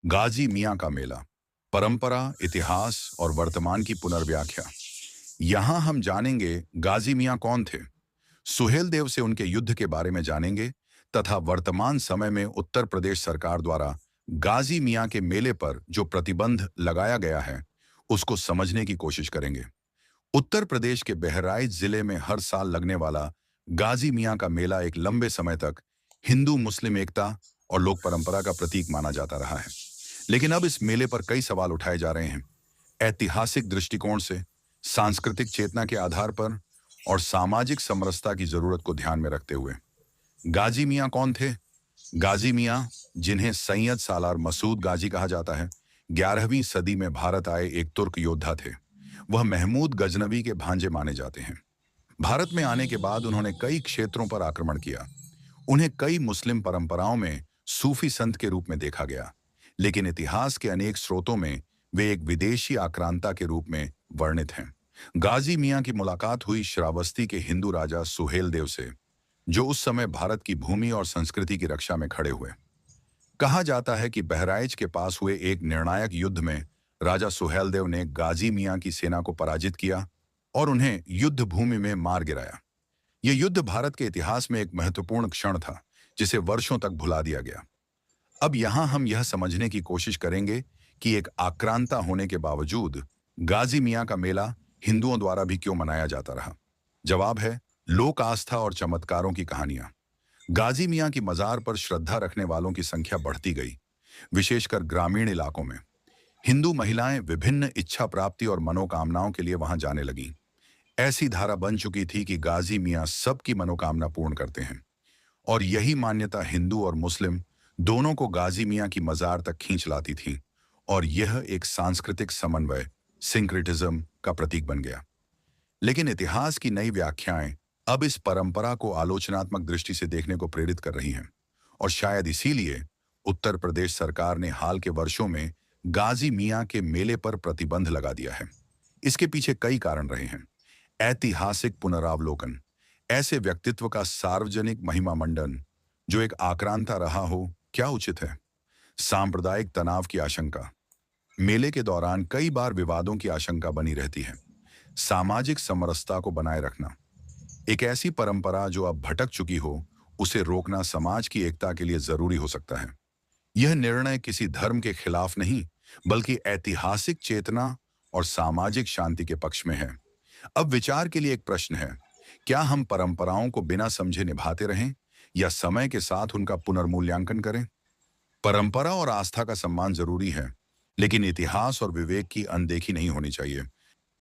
गाजी मियाँ का मेला, परंपरा, इतिहास और वर्तमान की पुनर्व्याख्या। यहाँ हम जानेंगे गाजी मियाँ कौन थे, सुहेल देव से उनके युद्ध के बारे में जानेंगे तथा वर्तमान समय में उत्तर प्रदेश सरकार द्वारा गाजी मियाँ के मेले पर जो प्रतिबंध लगाया गया है उसको समझने की कोशिश करेंगे। उत्तर प्रदेश के बहराइच जिले में हर साल लगने वाला गाजी मियाँ का मेला एक लंबे समय तक हिंदू मुस्लिम एकता और लोक परंपरा का प्रतीक माना जाता रहा है। लेकिन अब इस मेले पर कई सवाल उठाए जा रहे हैं, ऐतिहासिक दृष्टिकोण से, सांस्कृतिक चेतना के आधार पर और सामाजिक समरसता की जरूरत को ध्यान में रखते हुए। गाजी मियाँ कौन थे? गाजी मियाँ, जिन्हें सैयद सालार मसूद गाजी कहा जाता है, 11वीं सदी में भारत आए एक तुर्क योद्धा थे। वह महमूद गजनवी के भांजे माने जाते हैं। भारत में आने के बाद उन्होंने कई क्षेत्रों पर आक्रमण किया। उन्हें कई मुस्लिम परंपराओं में सूफी संत के रूप में देखा गया, लेकिन इतिहास के अनेक स्रोतों में वे एक विदेशी आक्रांता के रूप में वर्णित हैं। गाजी मियाँ की मुलाकात हुई श्रावस्ती के हिंदू राजा सुहेल देव से, जो उस समय भारत की भूमि और संस्कृति की रक्षा में खड़े हुए। कहा जाता है कि बहराइच के पास हुए एक निर्णायक युद्ध में राजा सुहेल देव ने गाजी मियाँ की सेना को पराजित किया और उन्हें युद्ध भूमि में मार गिराया। यह युद्ध भारत के इतिहास में एक महत्वपूर्ण क्षण था, जिसे वर्षों तक भुला दिया गया। अब यहां हम यह समझने की कोशिश करेंगे कि एक आक्रांता होने के बावजूद गाजी मियाँ का मेला हिंदुओं द्वारा भी क्यों मनाया जाता रहा। जवाब है लोक आस्था और चमत्कारों की कहानियां। गाजी मियाँ की मजार पर श्रद्धा रखने वालों की संख्या बढ़ती गई, विशेषकर ग्रामीण इलाकों में। हिंदू महिलाएं विभिन्न इच्छा प्राप्ति और मनोकामनाओं के लिए वहां जाने लगीं। ऐसी धारा बन चुकी थी कि गाजी मियाँ सबकी मनोकामना पूर्ण करते हैं, और यही मान्यता हिंदू और मुस्लिम दोनों को गाजी मियाँ की मजार तक खींच लाती थी, और यह एक सांस्कृतिक समन्वय, सिंक्रेटिज्म का प्रतीक बन गया। लेकिन इतिहास की नई व्याख्याएं अब इस परंपरा को आलोचनात्मक दृष्टि से देखने को प्रेरित कर रही हैं, और शायद इसीलिए उत्तर प्रदेश सरकार ने हाल के वर्षों में गाजी मियाँ के मेले पर प्रतिबंध लगा दिया है। इसके पीछे कई कारण रहे हैं। ऐतिहासिक पुनरावलोकन, ऐसे व्यक्तित्व का सार्वजनिक महिमा मंडन जो एक आक्रांता रहा हो, क्या उचित है? सांप्रदायिक तनाव की आशंका, मेले के दौरान कई बार विवादों की आशंका बनी रहती है। सामाजिक समरसता को बनाए रखना, एक ऐसी परंपरा जो अब भटक चुकी हो, उसे रोकना समाज की एकता के लिए जरूरी हो सकता है। यह निर्णय किसी धर्म के खिलाफ नहीं, बल्कि ऐतिहासिक चेतना और सामाजिक शांति के पक्ष में है। अब विचार के लिए एक प्रश्न है, क्या हम परंपराओं को बिना समझे निभाते रहें या समय के साथ उनका पुनर्मूल्यांकन करें? परंपरा और आस्था का सम्मान जरूरी है, लेकिन इतिहास और विवेक की अनदेखी नहीं होनी चाहिए।